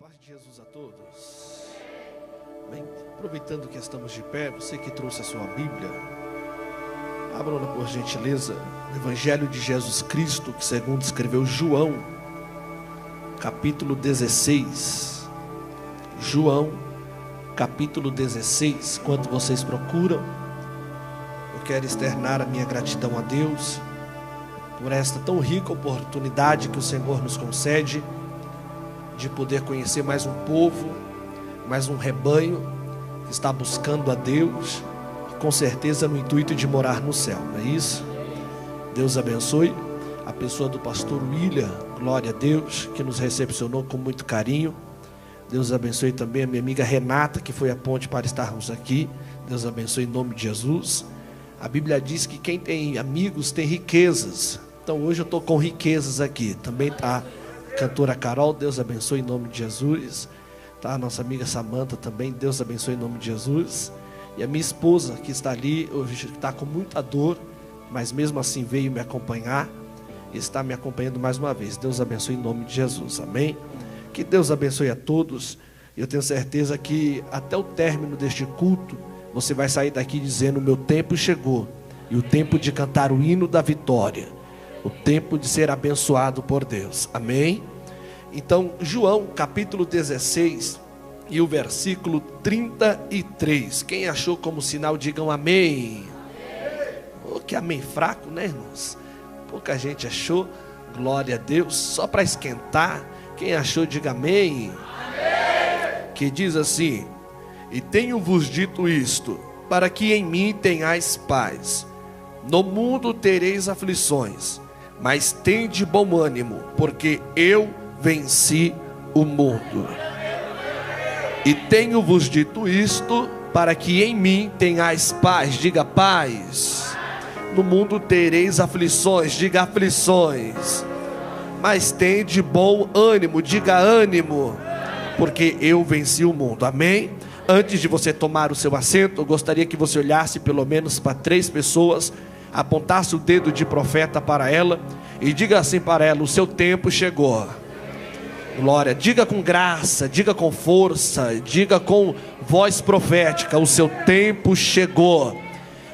paz de Jesus a todos. Bem, aproveitando que estamos de pé, você que trouxe a sua Bíblia, abra-na por gentileza, o Evangelho de Jesus Cristo, que segundo escreveu João, capítulo 16. João, capítulo 16. Enquanto vocês procuram, eu quero externar a minha gratidão a Deus por esta tão rica oportunidade que o Senhor nos concede de poder conhecer mais um povo, mais um rebanho que está buscando a Deus, com certeza no intuito de morar no céu, não é isso? Deus abençoe a pessoa do pastor William, glória a Deus, que nos recepcionou com muito carinho. Deus abençoe também a minha amiga Renata, que foi a ponte para estarmos aqui. Deus abençoe em nome de Jesus. A Bíblia diz que quem tem amigos tem riquezas. Então hoje eu estou com riquezas aqui. Também está a cantora Carol, Deus abençoe em nome de Jesus. Está a nossa amiga Samanta também, Deus abençoe em nome de Jesus. E a minha esposa que está ali, hoje está com muita dor, mas mesmo assim veio me acompanhar. E está me acompanhando mais uma vez. Deus abençoe em nome de Jesus, amém? Que Deus abençoe a todos. Eu tenho certeza que até o término deste culto, você vai sair daqui dizendo: o meu tempo chegou. E o tempo de cantar o hino da vitória. O tempo de ser abençoado por Deus. Amém? Então, João, capítulo 16 e o versículo 33. Quem achou como sinal, digam amém. Oh, que amém fraco, né, irmãos? Pouca gente achou. Glória a Deus. Só para esquentar. Quem achou, diga amém. Amém. Que diz assim: e tenho-vos dito isto, para que em mim tenhais paz. No mundo tereis aflições, mas tende bom ânimo, porque eu venci o mundo. E tenho-vos dito isto, para que em mim tenhais paz. Diga paz. No mundo tereis aflições. Diga aflições. Mas tende bom ânimo. Diga ânimo, porque eu venci o mundo. Amém? Antes de você tomar o seu assento, eu gostaria que você olhasse pelo menos para 3 pessoas, apontasse o dedo de profeta para ela e diga assim para ela: o seu tempo chegou. Glória. Diga com graça, diga com força, diga com voz profética: o seu tempo chegou.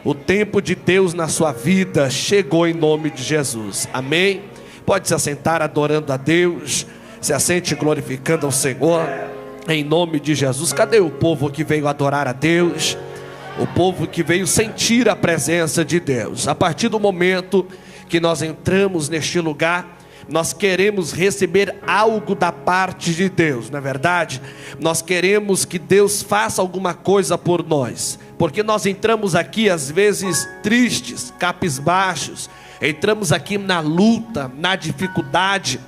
O tempo de Deus na sua vida chegou em nome de Jesus. Amém? Pode se assentar adorando a Deus. Se assente glorificando ao Senhor em nome de Jesus. Cadê o povo que veio adorar a Deus? O povo que veio sentir a presença de Deus. A partir do momento que nós entramos neste lugar, nós queremos receber algo da parte de Deus, não é verdade? Nós queremos que Deus faça alguma coisa por nós, porque nós entramos aqui às vezes tristes, cabisbaixos, entramos aqui na luta, na dificuldade,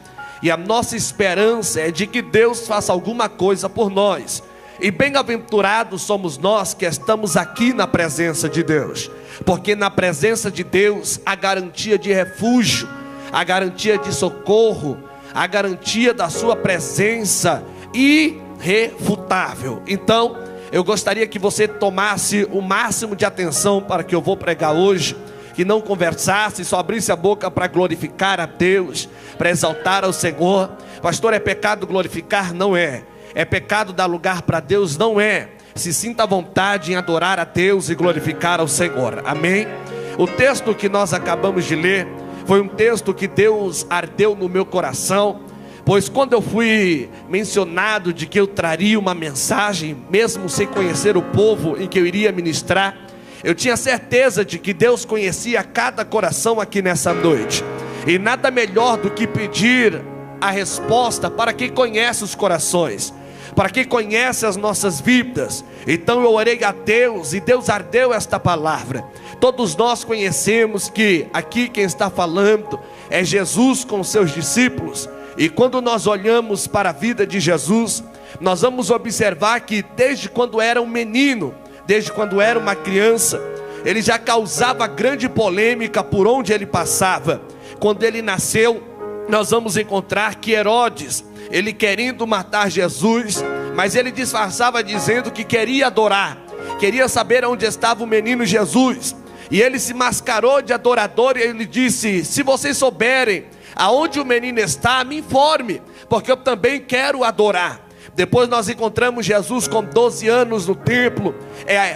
e a nossa esperança é de que Deus faça alguma coisa por nós. E bem-aventurados somos nós que estamos aqui na presença de Deus, porque na presença de Deus há garantia de refúgio, a garantia de socorro, a garantia da sua presença irrefutável. Então, eu gostaria que você tomasse o máximo de atenção para que eu vou pregar hoje, que não conversasse, só abrisse a boca para glorificar a Deus, para exaltar ao Senhor. Pastor, é pecado glorificar? Não é. É pecado dar lugar para Deus? Não é. Se sinta à vontade em adorar a Deus e glorificar ao Senhor. Amém? O texto que nós acabamos de ler foi um texto que Deus ardeu no meu coração, pois quando eu fui mencionado de que eu traria uma mensagem, mesmo sem conhecer o povo em que eu iria ministrar, eu tinha certeza de que Deus conhecia cada coração aqui nessa noite. E nada melhor do que pedir a resposta para quem conhece os corações, para quem conhece as nossas vidas. Então eu orei a Deus e Deus ardeu esta palavra. Todos nós conhecemos que aqui quem está falando é Jesus com seus discípulos. E quando nós olhamos para a vida de Jesus, nós vamos observar que desde quando era um menino, desde quando era uma criança, ele já causava grande polêmica por onde ele passava. Quando ele nasceu, nós vamos encontrar que Herodes, ele querendo matar Jesus, mas ele disfarçava dizendo que queria adorar, queria saber onde estava o menino Jesus. E ele se mascarou de adorador e ele disse: se vocês souberem aonde o menino está, me informe, porque eu também quero adorar. Depois nós encontramos Jesus com 12 anos no templo,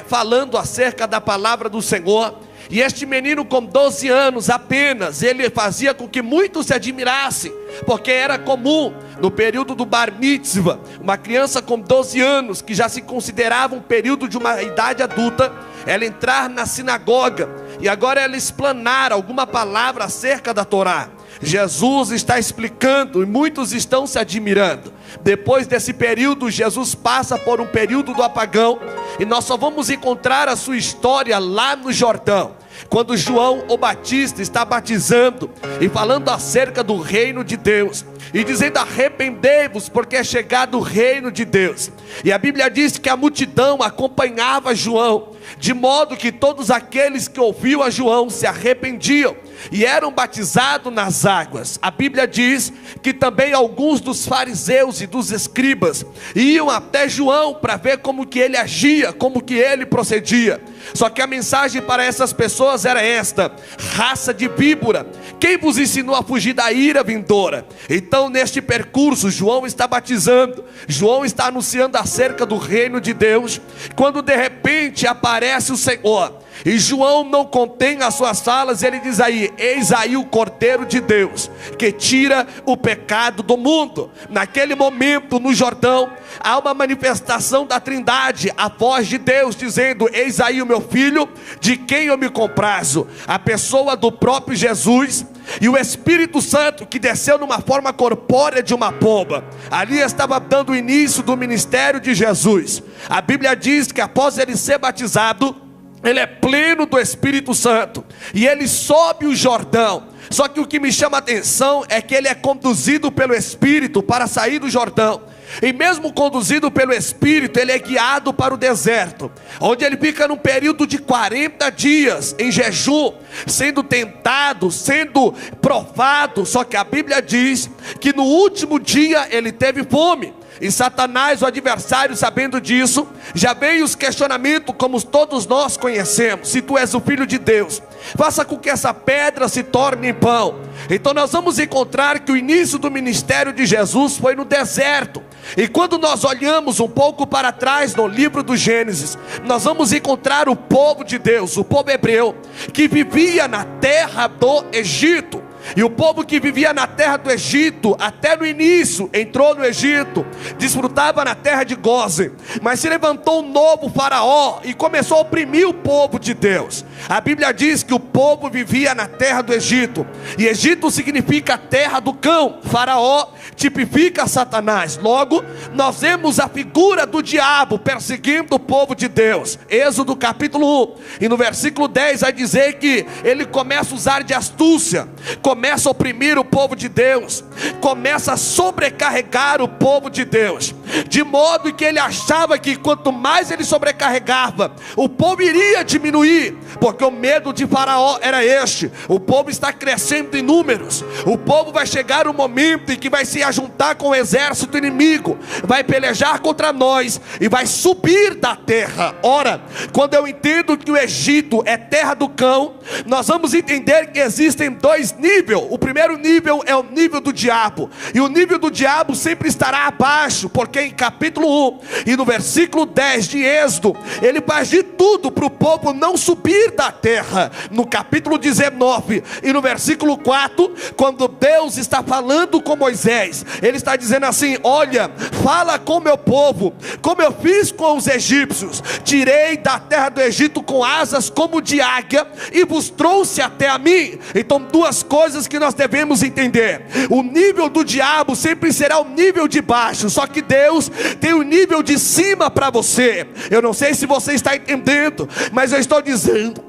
falando acerca da palavra do Senhor. E este menino com 12 anos apenas, ele fazia com que muitos se admirassem, porque era comum no período do bar mitzvah, uma criança com 12 anos, que já se considerava um período de uma idade adulta, ela entrar na sinagoga e agora ela explanar alguma palavra acerca da Torá. Jesus está explicando e muitos estão se admirando. Depois desse período, Jesus passa por um período do apagão, e nós só vamos encontrar a sua história lá no Jordão, quando João o Batista está batizando e falando acerca do reino de Deus, e dizendo: arrependei-vos, porque é chegado o reino de Deus. E a Bíblia diz que a multidão acompanhava João, de modo que todos aqueles que ouviam a João se arrependiam e eram batizados nas águas. A Bíblia diz que também alguns dos fariseus e dos escribas iam até João para ver como que ele agia, como que ele procedia. Só que a mensagem para essas pessoas era esta: raça de víbora, quem vos ensinou a fugir da ira vindoura? Então, neste percurso, João está batizando, João está anunciando acerca do reino de Deus, quando de repente aparece o Senhor, e João não contém as suas falas. Ele diz aí: eis aí o Cordeiro de Deus, que tira o pecado do mundo. Naquele momento no Jordão, há uma manifestação da Trindade, a voz de Deus dizendo: eis aí o meu filho, de quem eu me comprazo. A pessoa do próprio Jesus e o Espírito Santo, que desceu numa forma corpórea de uma pomba, ali estava dando o início do ministério de Jesus. A Bíblia diz que após ele ser batizado, ele é pleno do Espírito Santo, e ele sobe o Jordão. Só que o que me chama a atenção é que ele é conduzido pelo Espírito para sair do Jordão, e mesmo conduzido pelo Espírito, ele é guiado para o deserto, onde ele fica num período de 40 dias em jejum, sendo tentado, sendo provado. Só que a Bíblia diz que no último dia ele teve fome. E Satanás, o adversário, sabendo disso, já veio os questionamentos como todos nós conhecemos: se tu és o Filho de Deus, faça com que essa pedra se torne em pão. Então nós vamos encontrar que o início do ministério de Jesus foi no deserto. E quando nós olhamos um pouco para trás no livro do Gênesis, nós vamos encontrar o povo de Deus, o povo hebreu, que vivia na terra do Egito. E o povo que vivia na terra do Egito, até no início, entrou no Egito, desfrutava na terra de Gósen, mas se levantou um novo faraó e começou a oprimir o povo de Deus. A Bíblia diz que o povo vivia na terra do Egito, e Egito significa terra do cão. Faraó tipifica Satanás. Logo, nós vemos a figura do diabo perseguindo o povo de Deus. Êxodo capítulo 1, e no versículo 10 vai dizer que ele começa a usar de astúcia, começa a oprimir o povo de Deus, começa a sobrecarregar o povo de Deus, de modo que ele achava que quanto mais ele sobrecarregava, o povo iria diminuir, porque o medo de Faraó era este: o povo está crescendo em números, o povo vai chegar um momento em que vai se ajuntar com o exército inimigo, vai pelejar contra nós e vai subir da terra. Ora, quando eu entendo que o Egito é terra do cão, nós vamos entender que existem dois níveis. O primeiro nível é o nível do diabo, e o nível do diabo sempre estará abaixo, porque em capítulo 1 e no versículo 10 de Êxodo, ele faz de tudo para o povo não subir da terra. No capítulo 19 e no versículo 4, quando Deus está falando com Moisés, ele está dizendo assim: olha, fala com meu povo, como eu fiz com os egípcios, tirei da terra do Egito com asas como de águia, e vos trouxe até a mim. Então, duas coisas que nós devemos entender: o nível do diabo sempre será o nível de baixo, só que Deus tem o nível de cima para você. Eu não sei se você está entendendo, mas eu estou dizendo,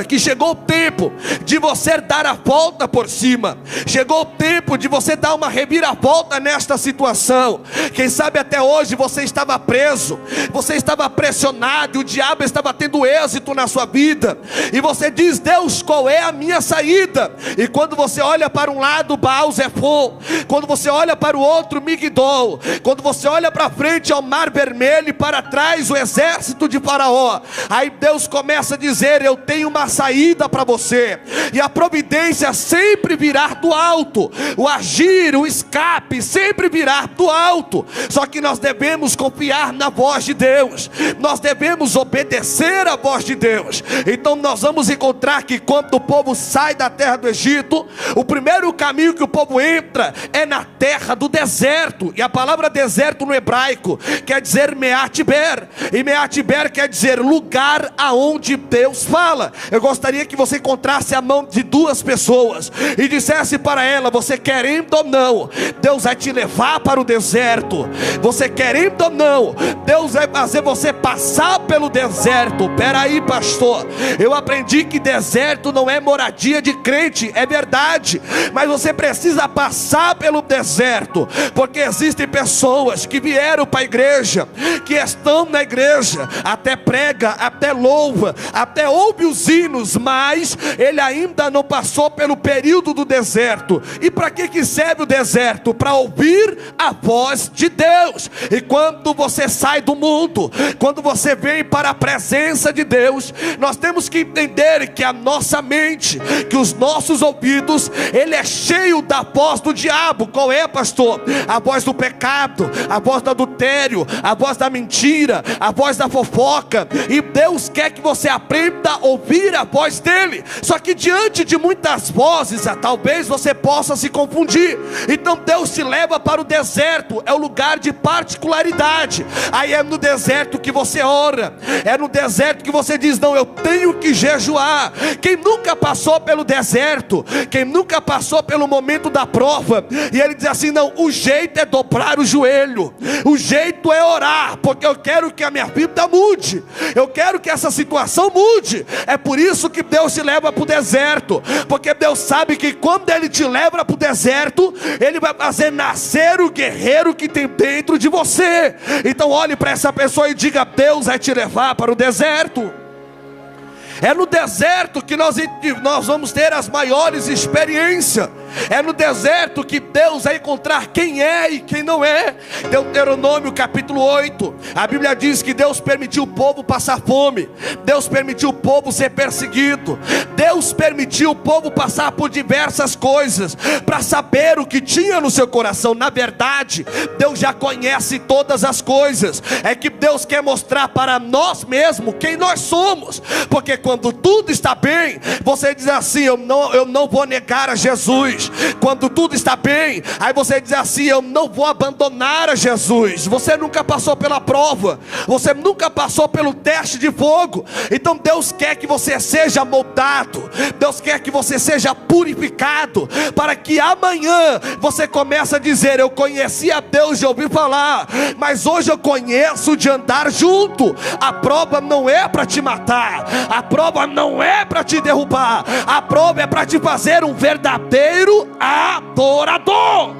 que chegou o tempo de você dar a volta por cima. Chegou o tempo de você dar uma reviravolta nesta situação. Quem sabe até hoje você estava preso, você estava pressionado, e o diabo estava tendo êxito na sua vida, e você diz: Deus, qual é a minha saída? E quando você olha para um lado, Baal-Zephon, quando você olha para o outro, Migdol, quando você olha para frente ao Mar Vermelho, e para trás o exército de Faraó, aí Deus começa a dizer: eu tem uma saída para você, e a providência sempre virá do alto, o agir, o escape sempre virá do alto. Só que nós devemos confiar na voz de Deus, nós devemos obedecer a voz de Deus. Então nós vamos encontrar que quando o povo sai da terra do Egito, o primeiro caminho que o povo entra é na terra do deserto, e a palavra deserto no hebraico quer dizer Meatiber, e Meatiber quer dizer lugar aonde Deus fala. Eu gostaria que você encontrasse a mão de duas pessoas e dissesse para ela: você querendo ou não, Deus vai te levar para o deserto. Você querendo ou não, Deus vai fazer você passar pelo deserto. Peraí, pastor, eu aprendi que deserto não é moradia de crente. É verdade, mas você precisa passar pelo deserto, porque existem pessoas que vieram para a igreja, que estão na igreja, até prega, até louva, até ouve os hinos, mas ele ainda não passou pelo período do deserto. E para que serve o deserto? Para ouvir a voz de Deus. E quando você sai do mundo, quando você vem para a presença de Deus, nós temos que entender que a nossa mente, que os nossos ouvidos, ele é cheio da voz do diabo. Qual é, pastor? A voz do pecado, a voz do adultério, a voz da mentira, a voz da fofoca. E Deus quer que você aprenda a ouvir a voz dele. Só que diante de muitas vozes, talvez você possa se confundir. Então Deus te leva para o deserto, é o lugar de particularidade. Aí é no deserto que você ora, é no deserto que você diz: não, eu tenho que jejuar. Quem nunca passou pelo deserto, quem nunca passou pelo momento da prova, e ele diz assim: não, o jeito é dobrar o joelho, o jeito é orar, porque eu quero que a minha vida mude, eu quero que essa situação mude. É por isso que Deus te leva para o deserto, porque Deus sabe que quando ele te leva para o deserto, ele vai fazer nascer o guerreiro que tem dentro de você. Então olhe para essa pessoa e diga: Deus vai te levar para o deserto. É no deserto que nós vamos ter as maiores experiências. É no deserto que Deus vai encontrar quem é e quem não é. Deuteronômio capítulo 8, a Bíblia diz que Deus permitiu o povo passar fome, Deus permitiu o povo ser perseguido, Deus permitiu o povo passar por diversas coisas, para saber o que tinha no seu coração. Na verdade, Deus já conhece todas as coisas. É que Deus quer mostrar para nós mesmos quem nós somos, porque quando tudo está bem, você diz assim: eu não vou negar a Jesus. Quando tudo está bem, aí você diz assim: eu não vou abandonar a Jesus. Você nunca passou pela prova, você nunca passou pelo teste de fogo. Então Deus quer que você seja moldado, Deus quer que você seja purificado, para que amanhã você comece a dizer: eu conheci a Deus de ouvir falar, mas hoje eu conheço de andar junto. A prova não é para te matar, a prova não é para te derrubar, a prova é para te fazer um verdadeiro adorador.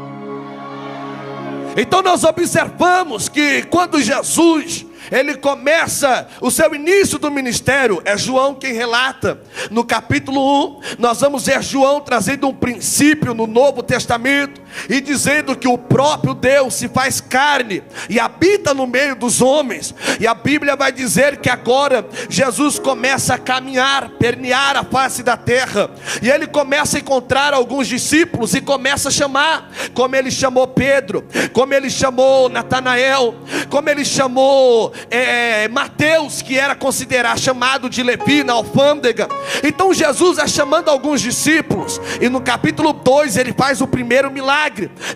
Então nós observamos que quando Jesus ele começa o seu início do ministério, é João quem relata. No capítulo 1, nós vamos ver João trazendo um princípio no Novo Testamento, e dizendo que o próprio Deus se faz carne e habita no meio dos homens. E a Bíblia vai dizer que agora Jesus começa a caminhar, permear a face da terra, e ele começa a encontrar alguns discípulos e começa a chamar, como ele chamou Pedro, como ele chamou Natanael, como ele chamou Mateus, que era chamado de Levi na alfândega. Então Jesus é chamando alguns discípulos, e no capítulo 2 ele faz o primeiro milagre.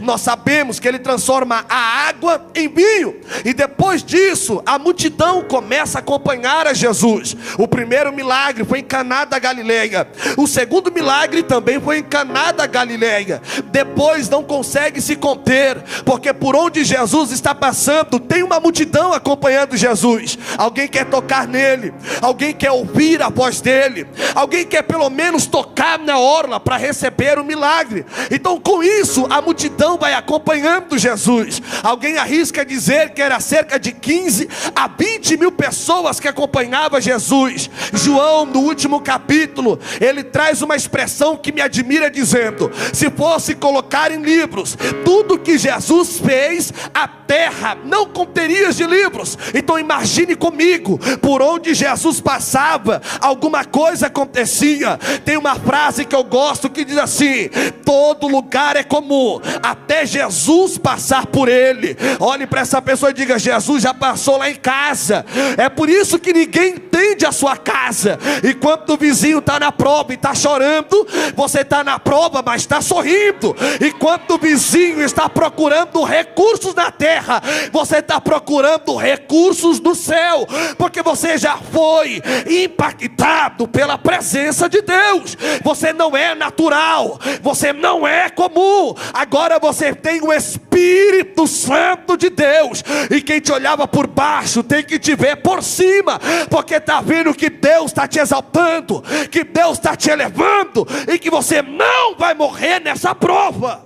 Nós sabemos que ele transforma a água em vinho, e depois disso a multidão começa a acompanhar a Jesus. O primeiro milagre foi em Caná da Galileia, o segundo milagre também foi em Caná da Galileia. Depois não consegue se conter, porque por onde Jesus está passando tem uma multidão acompanhando Jesus. Alguém quer tocar nele, alguém quer ouvir a voz dele, alguém quer pelo menos tocar na orla para receber o milagre. Então com isso a multidão vai acompanhando Jesus. Alguém arrisca dizer que era cerca de 15 a 20 mil pessoas que acompanhavam Jesus. João, no último capítulo, ele traz uma expressão que me admira, dizendo: se fosse colocar em livros tudo que Jesus fez, a terra não conteria de livros. Então imagine comigo, por onde Jesus passava, alguma coisa acontecia. Tem uma frase que eu gosto que diz assim: todo lugar é comum, até Jesus passar por ele. Olhe para essa pessoa e diga: Jesus já passou lá em casa. É por isso que ninguém entende a sua casa. Enquanto o vizinho está na prova e está chorando, você está na prova, mas está sorrindo. Enquanto o vizinho está procurando recursos na terra, você está procurando recursos no céu, porque você já foi impactado pela presença de Deus. Você não é natural, você não é comum. Agora você tem o Espírito Santo de Deus, e quem te olhava por baixo tem que te ver por cima, porque está vendo que Deus está te exaltando, que Deus está te elevando, e que você não vai morrer nessa prova.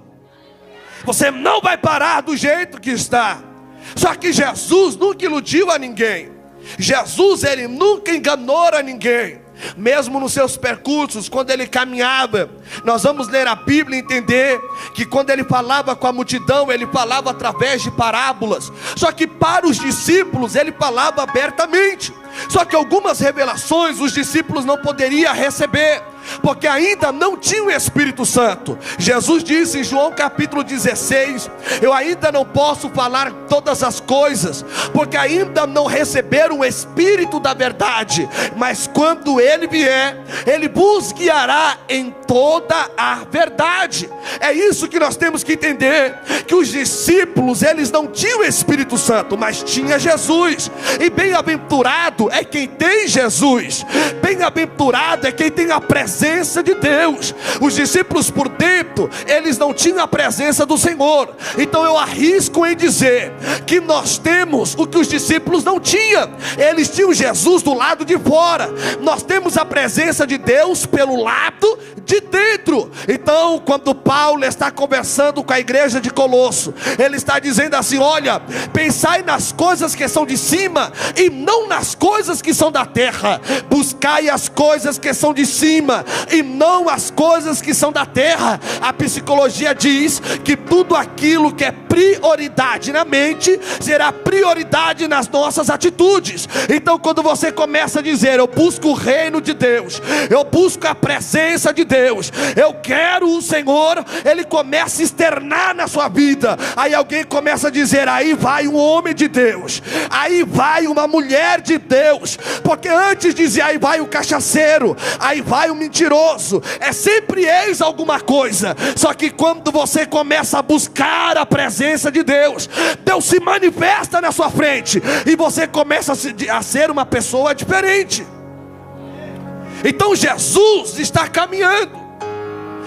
Você não vai parar do jeito que está. Só que Jesus nunca iludiu a ninguém. Jesus, ele nunca enganou a ninguém. Mesmo nos seus percursos, quando ele caminhava, nós vamos ler a Bíblia e entender que quando ele falava com a multidão, ele falava através de parábolas. Só que para os discípulos ele falava abertamente. Só que algumas revelações os discípulos não poderiam receber, porque ainda não tinham o Espírito Santo. Jesus disse em João capítulo 16: eu ainda não posso falar todas as coisas, porque ainda não receberam o Espírito da verdade. Mas quando ele vier, ele vos guiará em toda a verdade. É isso que nós temos que entender, que os discípulos, eles não tinham o Espírito Santo, mas tinha Jesus. E bem-aventurado é quem tem Jesus. Bem-aventurado é quem tem a presença de Deus. Os discípulos por dentro, eles não tinham a presença do Senhor. Então eu arrisco em dizer que nós temos o que os discípulos não tinham. Eles tinham Jesus do lado de fora. Nós temos a presença de Deus pelo lado de dentro. Então quando Paulo está conversando com a igreja de Colosso, ele está dizendo assim: olha, pensai nas coisas que são de cima e não nas coisas que são da terra. Buscai as coisas que são de cima e não as coisas que são da terra. A psicologia diz que tudo aquilo que é prioridade na mente será prioridade nas nossas atitudes. Então quando você começa a dizer: eu busco o reino de Deus, eu busco a presença de Deus, eu quero o Senhor, ele começa a externar na sua vida. Aí alguém começa a dizer: aí vai um homem de Deus, aí vai uma mulher de Deus. Porque antes dizia: aí vai o cachaceiro, aí vai o mentiroso. É sempre eis alguma coisa. Só que quando você começa a buscar a presença de Deus, Deus se manifesta na sua frente, e você começa a ser uma pessoa diferente. Então Jesus está caminhando,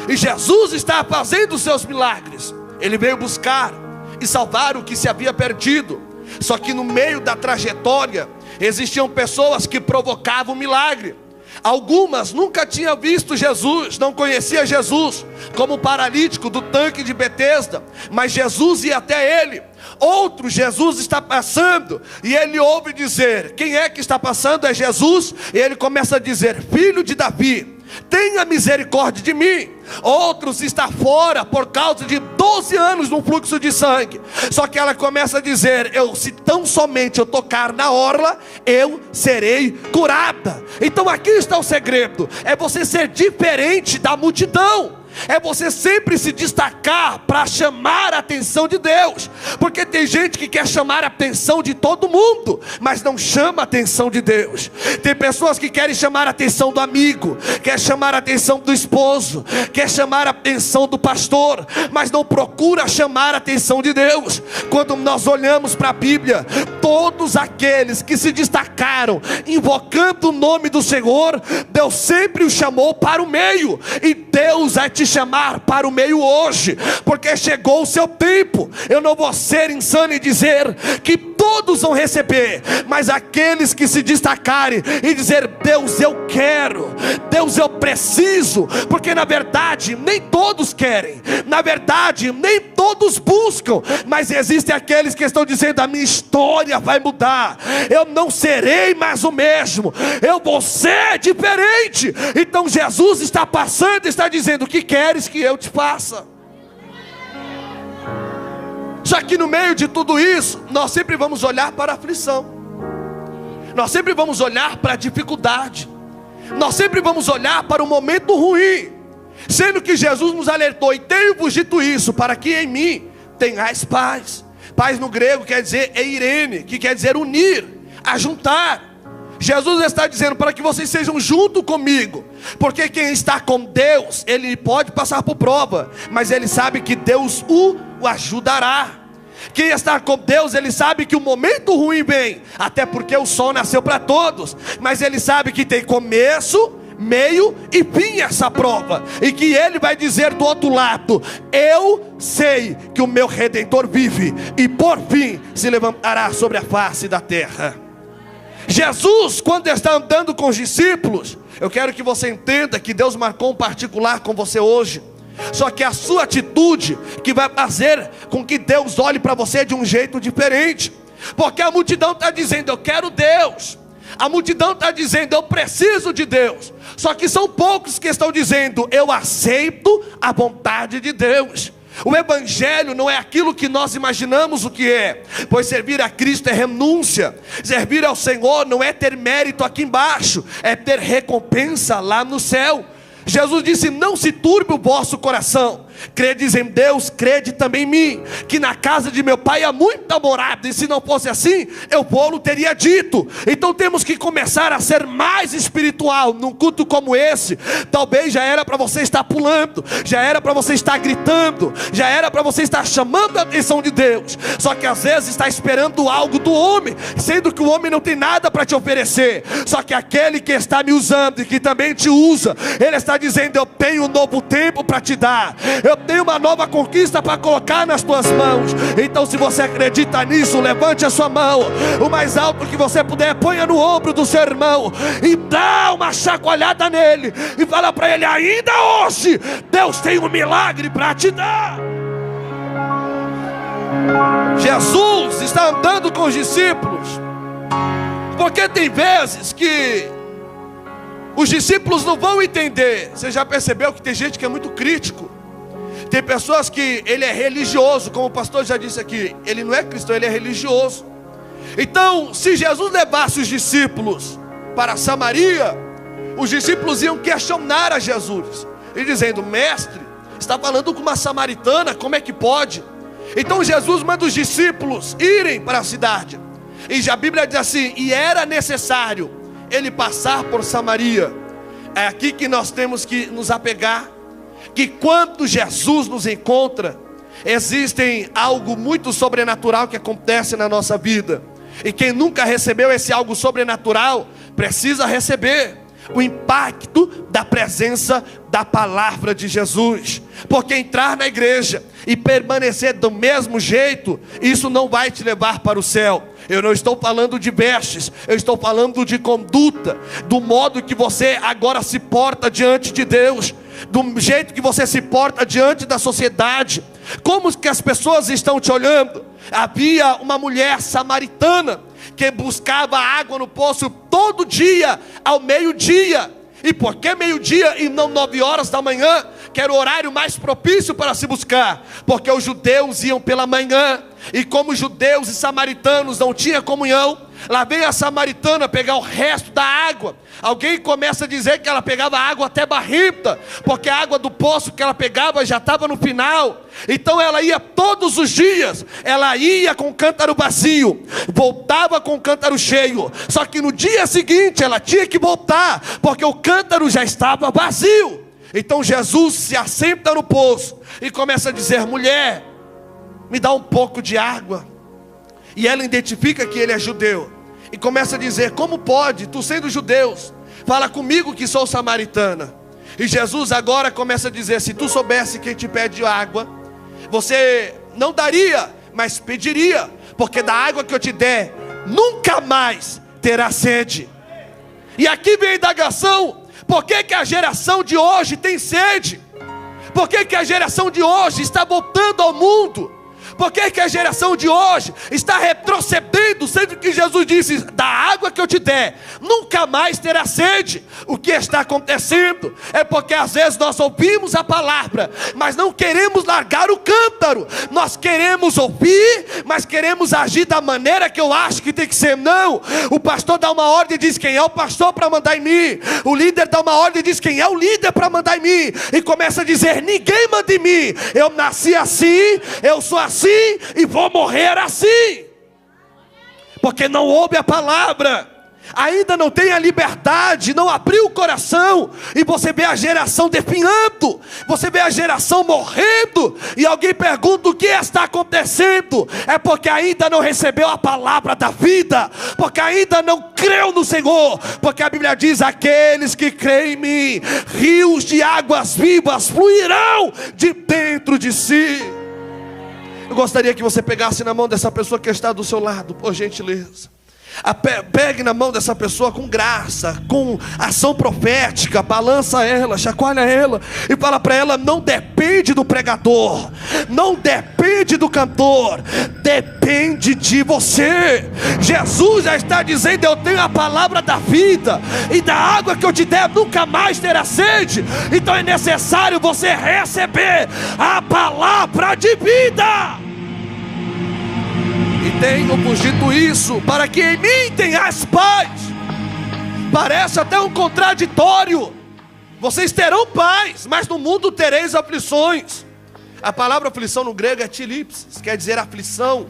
e Jesus está fazendo os seus milagres. Ele veio buscar e salvar o que se havia perdido. Só que no meio da trajetória existiam pessoas que provocavam milagre. Algumas nunca tinham visto Jesus, não conhecia Jesus, como o paralítico do tanque de Betesda, mas Jesus ia até ele. Outro, Jesus está passando e ele ouve dizer: quem é que está passando? É Jesus. E ele começa a dizer: filho de Davi, tenha misericórdia de mim. Outros está fora por causa de 12 anos no fluxo de sangue. Só que ela começa a dizer: se tão somente eu tocar na orla, eu serei curada. Então aqui está o segredo: é você ser diferente da multidão. É você sempre se destacar para chamar a atenção de Deus. Porque tem gente que quer chamar a atenção de todo mundo, mas não chama a atenção de Deus. Tem pessoas que querem chamar a atenção do amigo, quer chamar a atenção do esposo, quer chamar a atenção do pastor, mas não procura chamar a atenção de Deus. Quando nós olhamos para a Bíblia, todos aqueles que se destacaram invocando o nome do Senhor, Deus sempre os chamou para o meio. E Deus vai te chamar para o meio hoje, porque chegou o seu tempo. Eu não vou ser insano e dizer que todos vão receber, mas aqueles que se destacarem e dizer: Deus, eu quero, Deus, eu preciso, porque na verdade nem todos querem, na verdade nem todos buscam, mas existem aqueles que estão dizendo: a minha história vai mudar, eu não serei mais o mesmo, eu vou ser diferente. Então Jesus está passando e está dizendo: o que queres que eu te faça? Só que no meio de tudo isso, nós sempre vamos olhar para a aflição, nós sempre vamos olhar para a dificuldade, nós sempre vamos olhar para o momento ruim, sendo que Jesus nos alertou: e tenho-vos dito isso, para que em mim tenhais paz. Paz no grego quer dizer eirene, que quer dizer unir, ajuntar. Jesus está dizendo para que vocês sejam junto comigo, porque quem está com Deus, ele pode passar por prova, mas ele sabe que Deus o ajudará. Quem está com Deus, ele sabe que o momento ruim vem, até porque o sol nasceu para todos, mas ele sabe que tem começo, meio e fim essa prova, e que ele vai dizer do outro lado: eu sei que o meu Redentor vive, e por fim se levantará sobre a face da terra. Jesus, quando está andando com os discípulos, eu quero que você entenda que Deus marcou um particular com você hoje. Só que a sua atitude que vai fazer com que Deus olhe para você de um jeito diferente. Porque a multidão está dizendo: eu quero Deus. A multidão está dizendo: eu preciso de Deus. Só que são poucos que estão dizendo: eu aceito a vontade de Deus. O evangelho não é aquilo que nós imaginamos o que é, pois servir a Cristo é renúncia. Servir ao Senhor não é ter mérito aqui embaixo, é ter recompensa lá no céu. Jesus disse: não se turbe o vosso coração, credes em Deus, crede também em mim, que na casa de meu pai há muita morada, e se não fosse assim, eu vou-lo teria dito. Então temos que começar a ser mais espiritual. Num culto como esse, talvez já era para você estar pulando, já era para você estar gritando, já era para você estar chamando a atenção de Deus, só que às vezes está esperando algo do homem, sendo que o homem não tem nada para te oferecer. Só que aquele que está me usando e que também te usa, ele está dizendo: eu tenho um novo tempo para te dar, eu tenho uma nova conquista para colocar nas tuas mãos. Então, se você acredita nisso, levante a sua mão o mais alto que você puder, ponha no ombro do seu irmão e dá uma chacoalhada nele e fala para ele: ainda hoje Deus tem um milagre para te dar. Jesus está andando com os discípulos, porque tem vezes que os discípulos não vão entender. Você já percebeu que tem gente que é muito crítico? Tem pessoas que ele é religioso, como o pastor já disse aqui, ele não é cristão, ele é religioso. Então, se Jesus levasse os discípulos para Samaria, os discípulos iam questionar a Jesus, e dizendo: mestre, está falando com uma samaritana, como é que pode? Então Jesus manda os discípulos irem para a cidade, e a Bíblia diz assim: e era necessário ele passar por Samaria. É aqui que nós temos que nos apegar, que quando Jesus nos encontra, existem algo muito sobrenatural que acontece na nossa vida, e quem nunca recebeu esse algo sobrenatural, precisa receber o impacto da presença da palavra de Jesus. Porque entrar na igreja e permanecer do mesmo jeito, isso não vai te levar para o céu. Eu não estou falando de vestes, eu estou falando de conduta, do modo que você agora se porta diante de Deus, do jeito que você se porta diante da sociedade, como que as pessoas estão te olhando. Havia uma mulher samaritana que buscava água no poço todo dia, ao meio-dia. E por que meio-dia e não 9 horas da manhã, que era o horário mais propício para se buscar? Porque os judeus iam pela manhã, e como judeus e samaritanos não tinham comunhão, lá vem a samaritana pegar o resto da água. Alguém começa a dizer que ela pegava água até barrita, porque a água do poço que ela pegava já estava no final. Então ela ia todos os dias, ela ia com o cântaro vazio, voltava com o cântaro cheio. Só que no dia seguinte ela tinha que voltar, porque o cântaro já estava vazio. Então Jesus se assenta no poço e começa a dizer: mulher, me dá um pouco de água. E ela identifica que ele é judeu e começa a dizer: como pode, tu sendo judeus, fala comigo que sou samaritana? E Jesus agora começa a dizer: se tu soubesse quem te pede água, você não daria, mas pediria, porque da água que eu te der, nunca mais terá sede. E aqui vem a indagação: por que que a geração de hoje tem sede? Por que que a geração de hoje está voltando ao mundo? Por que que a geração de hoje está retrocedendo, sendo que Jesus disse: da água que eu te der, nunca mais terá sede? O que está acontecendo é porque às vezes nós ouvimos a palavra, mas não queremos largar o cântaro. Nós queremos ouvir, mas queremos agir da maneira que eu acho que tem que ser. Não, o pastor dá uma ordem e diz: quem é o pastor para mandar em mim? O líder dá uma ordem e diz: quem é o líder para mandar em mim? E começa a dizer: ninguém manda em mim, eu nasci assim, eu sou assim e vou morrer assim, porque não ouve a palavra, ainda não tem a liberdade, não abriu o coração. E você vê a geração definhando, você vê a geração morrendo. E alguém pergunta: o que está acontecendo? É porque ainda não recebeu a palavra da vida, porque ainda não creu no Senhor. Porque a Bíblia diz: aqueles que creem em mim, rios de águas vivas fluirão de dentro de si. Eu gostaria que você pegasse na mão dessa pessoa que está do seu lado, por gentileza. Pegue na mão dessa pessoa com graça, com ação profética. Balança ela, chacoalha ela e fala para ela: não depende do pregador, não depende do cantor, depende de você. Jesus já está dizendo: eu tenho a palavra da vida, e da água que eu te der nunca mais terá sede. Então é necessário você receber a palavra de vida. E tenho-vos dito isso, para que em mim tenhais paz. Parece até um contraditório. Vocês terão paz, mas no mundo tereis aflições. A palavra aflição no grego é tilipsis, quer dizer aflição,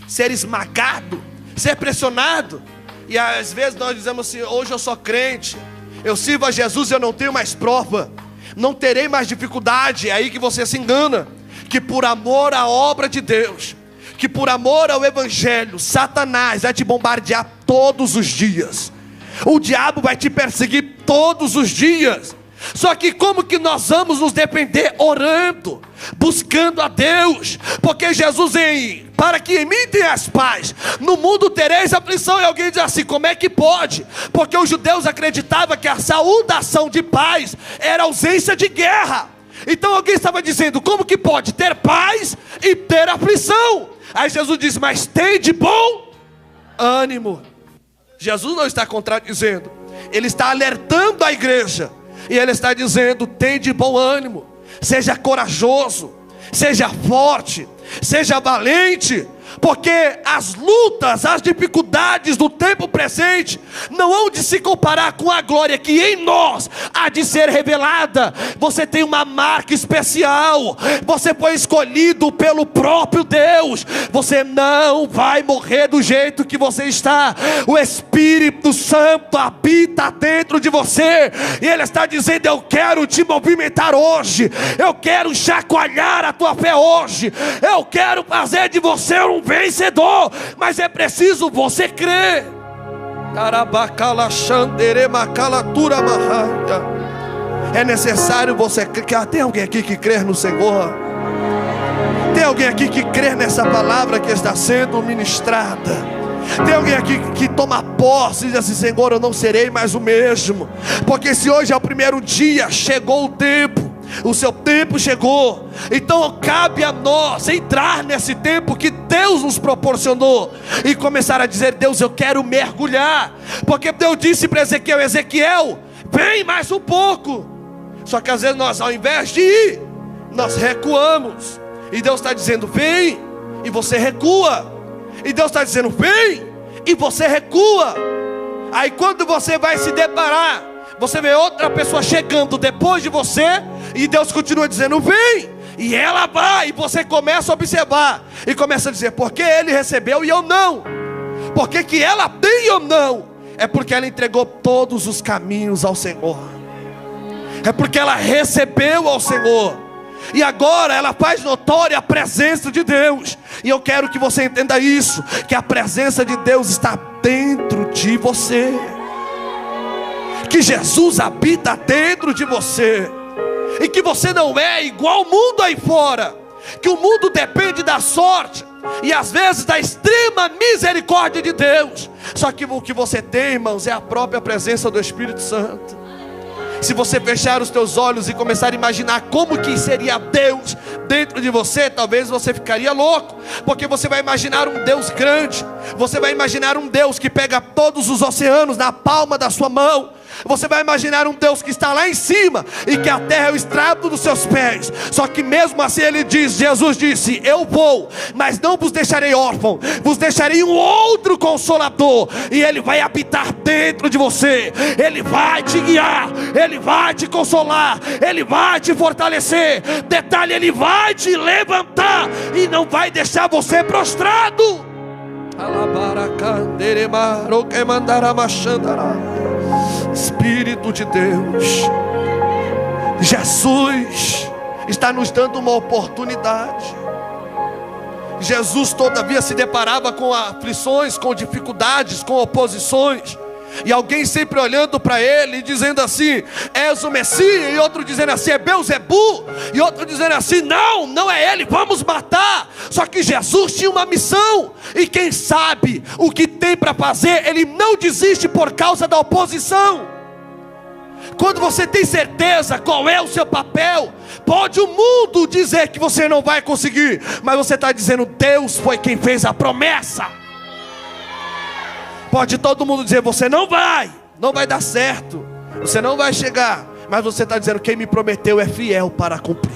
ser esmagado, ser pressionado. E às vezes nós dizemos assim: hoje eu sou crente, eu sirvo a Jesus e eu não tenho mais prova, não terei mais dificuldade. É aí que você se engana. Que por amor à obra de Deus, que por amor ao Evangelho, Satanás vai te bombardear todos os dias. O diabo vai te perseguir todos os dias. Só que como que nós vamos nos defender? Orando, buscando a Deus. Porque Jesus para que em mim tenhas paz, no mundo tereis aflição. E alguém diz assim: como é que pode? Porque os judeus acreditavam que a saudação de paz era ausência de guerra. Então alguém estava dizendo: como que pode ter paz e ter aflição? Aí Jesus diz: mas tem de bom ânimo. Jesus não está contradizendo, ele está alertando a igreja. E ele está dizendo: tem de bom ânimo, seja corajoso, seja forte, seja valente. Porque as lutas, as dificuldades do tempo presente não hão de se comparar com a glória que em nós há de ser revelada. Você tem uma marca especial, você foi escolhido pelo próprio Deus. Você não vai morrer do jeito que você está. O Espírito Santo habita dentro de você, e Ele está dizendo: eu quero te movimentar hoje, eu quero chacoalhar a tua fé hoje, eu quero fazer de você um vencedor, mas é preciso você crer. É necessário você crer. Tem alguém aqui que crê no Senhor? Tem alguém aqui que crê nessa palavra que está sendo ministrada? Tem alguém aqui que toma posse e diz assim: Senhor, eu não serei mais o mesmo. Porque se hoje é o primeiro dia, chegou o tempo, o seu tempo chegou. Então cabe a nós entrar nesse tempo que Deus nos proporcionou e começar a dizer: Deus, eu quero mergulhar. Porque Deus disse para Ezequiel: Ezequiel, vem mais um pouco. Só que às vezes nós, ao invés de ir, nós recuamos. E Deus está dizendo: vem, e você recua. E Deus está dizendo: vem, e você recua. Aí quando você vai se deparar, você vê outra pessoa chegando depois de você, e Deus continua dizendo: vem, e ela vai. E você começa a observar e começa a dizer: por que ele recebeu e eu não? Por que que ela tem e eu não? É porque ela entregou todos os caminhos ao Senhor. É porque ela recebeu ao Senhor, e agora ela faz notória a presença de Deus. E eu quero que você entenda isso, que a presença de Deus está dentro de você, que Jesus habita dentro de você, e que você não é igual ao mundo aí fora. que o mundo depende da sorte e às vezes da extrema misericórdia de Deus. Só que o que você tem, irmãos, é a própria presença do Espírito Santo. Se você fechar os teus olhos e começar a imaginar como que seria Deus dentro de você, talvez você ficaria louco, porque você vai imaginar um Deus grande, você vai imaginar um Deus que pega todos os oceanos na palma da sua mão. Você vai imaginar um Deus que está lá em cima e que a terra é o estrado dos seus pés. Só que mesmo assim ele diz, Jesus disse, eu vou, mas não vos deixarei órfão, vos deixarei um outro Consolador, e ele vai habitar dentro de você. Ele vai te guiar, ele vai te consolar, ele vai te fortalecer. Detalhe, ele vai te levantar e não vai deixar você prostrado. Espírito de Deus, Jesus está nos dando uma oportunidade. Jesus todavia se deparava com aflições, com dificuldades, com oposições, e alguém sempre olhando para ele e dizendo assim, és o Messias, e outro dizendo assim, é Belzebu, e outro dizendo assim, não é ele, vamos matar. Só que Jesus tinha uma missão, e quem sabe o que tem para fazer, ele não desiste por causa da oposição. Quando você tem certeza qual é o seu papel, pode o mundo dizer que você não vai conseguir, mas você está dizendo, Deus foi quem fez a promessa. Pode todo mundo dizer, você não vai dar certo, você não vai chegar, mas você está dizendo, quem me prometeu é fiel para cumprir.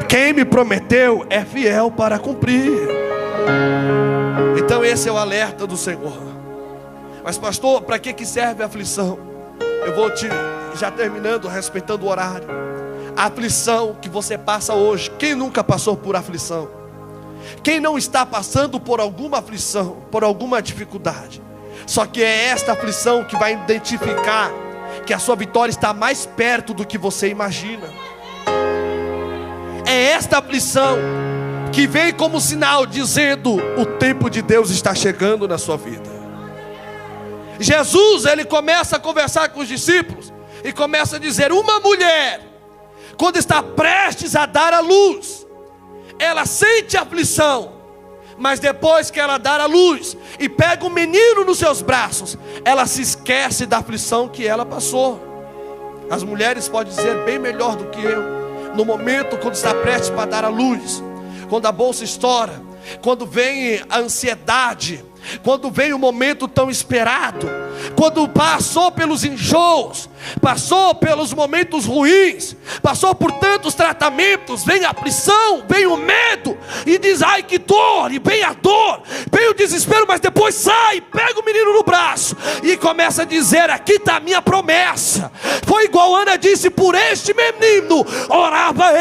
Quem me prometeu é fiel para cumprir. Então esse é o alerta do Senhor. Mas pastor, para que serve a aflição? Eu vou já terminando, respeitando o horário. A aflição que você passa hoje, quem nunca passou por aflição? Quem não está passando por alguma aflição, por alguma dificuldade? Só que é esta aflição que vai identificar que a sua vitória está mais perto do que você imagina. É esta aflição que vem como sinal dizendo, o tempo de Deus está chegando na sua vida. Jesus, ele começa a conversar com os discípulos e começa a dizer, uma mulher, quando está prestes a dar à luz, ela sente aflição, mas depois que ela dá à luz e pega um menino nos seus braços, ela se esquece da aflição que ela passou. As mulheres podem dizer bem melhor do que eu. No momento quando está prestes para dar à luz, quando a bolsa estoura, quando vem a ansiedade, quando vem o momento tão esperado, quando passou pelos enjoos, passou pelos momentos ruins, passou por tantos tratamentos, vem a aflição, vem o medo, e diz, ai que dor, e vem a dor, vem o desespero, mas depois sai, pega o menino no braço, e começa a dizer, aqui está a minha promessa. Foi igual Ana disse, por este menino orava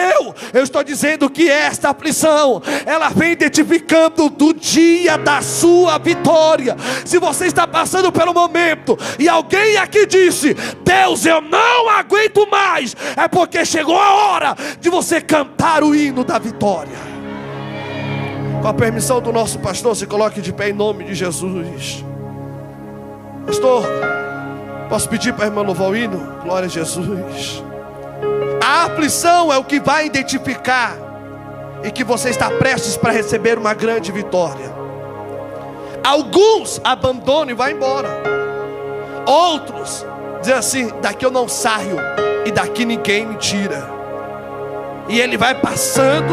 eu estou dizendo que esta aflição, ela vem identificando do dia da sua vitória. Se você está passando pelo momento, e alguém aqui disse, Deus, eu não aguento mais, é porque chegou a hora de você cantar o hino da vitória. Com a permissão do nosso pastor, se coloque de pé em nome de Jesus. Pastor, posso pedir para a irmã louvar o hino? Glória a Jesus. A aflição é o que vai identificar e que você está prestes para receber uma grande vitória. Alguns abandonam e vão embora. Outros dizem assim, daqui eu não saio e daqui ninguém me tira. E ele vai passando,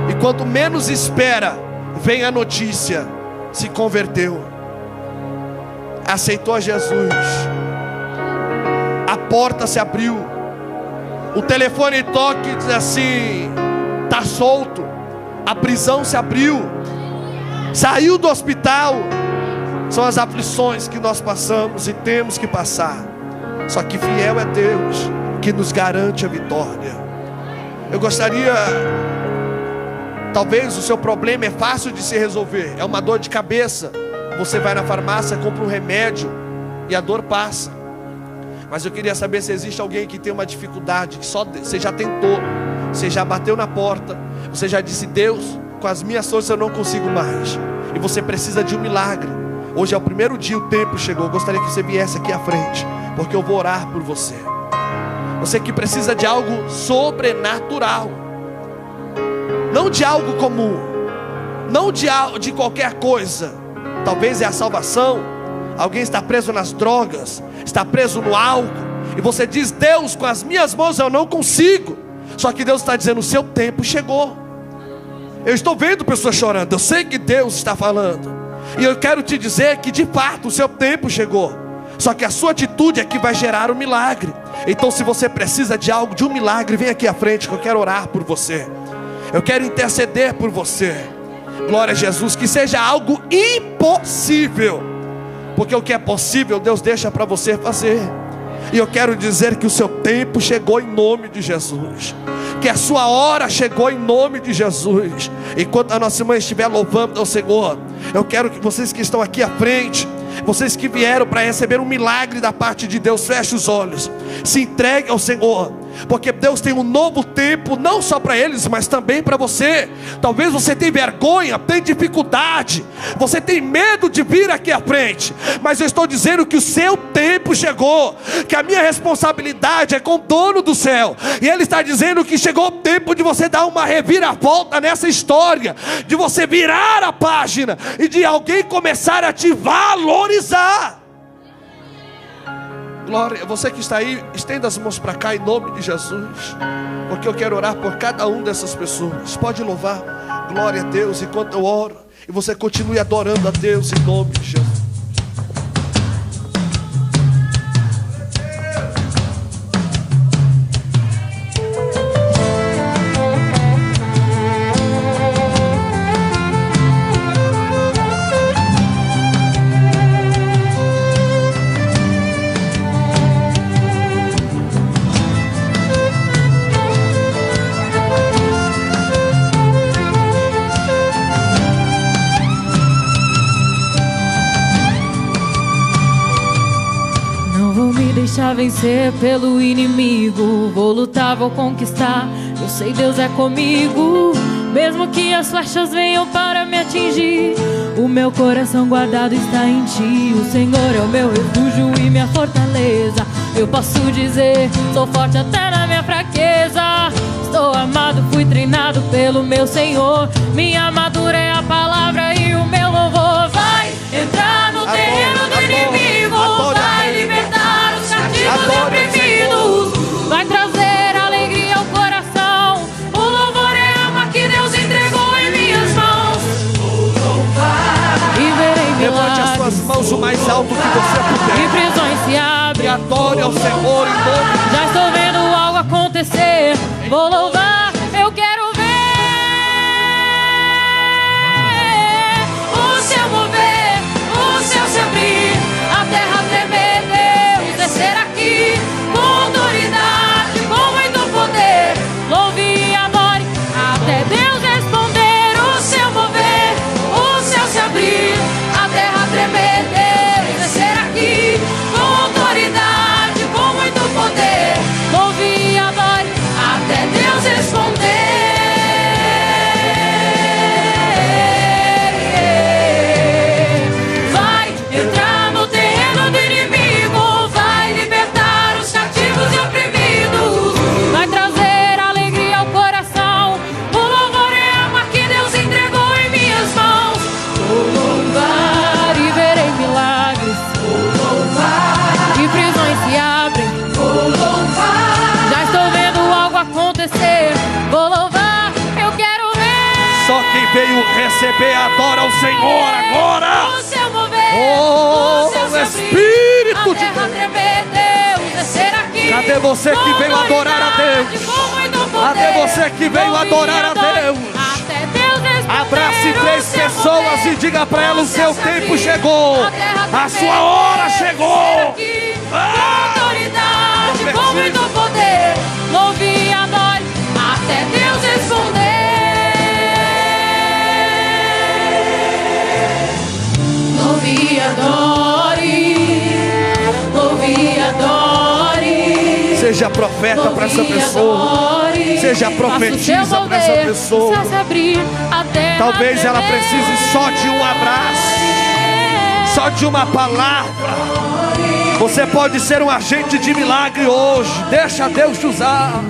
e quando menos espera, vem a notícia, se converteu, aceitou a Jesus, a porta se abriu, o telefone toca e diz assim, está solto, a prisão se abriu, saiu do hospital. São as aflições que nós passamos e temos que passar. Só que fiel é Deus que nos garante a vitória. Eu gostaria, talvez o seu problema é fácil de se resolver, é uma dor de cabeça. Você vai na farmácia, compra um remédio e a dor passa. Mas eu queria saber se existe alguém que tem uma dificuldade, que só você já tentou, você já bateu na porta, você já disse, Deus, com as minhas forças eu não consigo mais, e você precisa de um milagre. Hoje é o primeiro dia, o tempo chegou. Eu gostaria que você viesse aqui à frente, porque eu vou orar por você. Você que precisa de algo sobrenatural, não de algo comum, não de qualquer coisa. Talvez é a salvação. Alguém está preso nas drogas, está preso no álcool, e você diz: Deus, com as minhas mãos eu não consigo. Só que Deus está dizendo: o seu tempo chegou. Eu estou vendo pessoas chorando, eu sei que Deus está falando, e eu quero te dizer que de fato o seu tempo chegou. Só que a sua atitude é que vai gerar um milagre. Então, se você precisa de algo, de um milagre, vem aqui à frente que eu quero orar por você. Eu quero interceder por você. Glória a Jesus. Que seja algo impossível, porque o que é possível Deus deixa para você fazer. E eu quero dizer que o seu tempo chegou em nome de Jesus, que a sua hora chegou em nome de Jesus. Enquanto a nossa irmã estiver louvando ao Senhor, eu quero que vocês que estão aqui à frente, vocês que vieram para receber um milagre da parte de Deus, feche os olhos, se entregue ao Senhor, porque Deus tem um novo tempo, não só para eles, mas também para você. Talvez você tenha vergonha, tenha dificuldade, você tem medo de vir aqui à frente, mas eu estou dizendo que o seu tempo chegou, que a minha responsabilidade é com o dono do céu, e Ele está dizendo que chegou o tempo de você dar uma reviravolta nessa história, de você virar a página, e de alguém começar a te valorizar. Glória, você que está aí, estenda as mãos para cá em nome de Jesus, porque eu quero orar por cada um dessas pessoas. Pode louvar, glória a Deus, enquanto eu oro, e você continue adorando a Deus em nome de Jesus. Deixar vencer pelo inimigo, vou lutar, vou conquistar. Eu sei Deus é comigo, mesmo que as flechas venham para me atingir. O meu coração guardado está em ti. O Senhor é o meu refúgio e minha fortaleza. Eu posso dizer, sou forte até na minha fraqueza. Estou amado, fui treinado pelo meu Senhor. Minha armadura é a palavra e o meu louvor vai entrar no terreno do inimigo, vai libertar os cativos e oprimidos, vai trazer alegria ao coração. O louvor é a arma que Deus entregou em minhas mãos. E verei milagres. Levante as suas mãos o mais alto que você puder. E prisões se abrem. E adore ao Senhor em nome. Já estou vendo algo acontecer. Vou louvar, eu quero ver o céu mover, o céu se abrir, a terra tremer, Deus descer aqui com autoridade, com muito poder. Louve e adore até Deus responder. O céu mover, o céu se abrir, a terra tremer, Deus descer aqui com autoridade, com muito poder. Louve e adore até Deus responder. Vai entrar no terreno do inimigo, vai libertar os cativos e oprimidos, vai trazer alegria ao coração. O louvor é a arma que Deus entregou em minhas mãos. Vou louvar e verei milagres. Vou louvar e prisões se abrem. Vou louvar, já estou vendo algo acontecer. Vou louvar, eu quero ver. Só quem veio receber adora o Senhor agora. O céu mover, Oh, o céu se abrir, Espírito a de terra Deus. tremer, Deus descer aqui. Cadê você que com veio adorar a Deus? autoridade, com muito poder. Cadê você que veio Louve e adorar a adore Deus? até Deus responder. Abrace O três céu pessoas mover, e diga para elas: o céu seu se tempo abrir, chegou, a terra a tremer, sua hora Deus chegou. descer aqui, com autoridade, Eu com preciso. muito poder. Louve e adore até Deus responder. Louve e adore, louve e adore. Seja profeta para essa pessoa. Seja profetisa para essa pessoa. Talvez ela precise só de um abraço, só de uma palavra. Você pode ser um agente de milagre hoje. Deixa Deus te usar.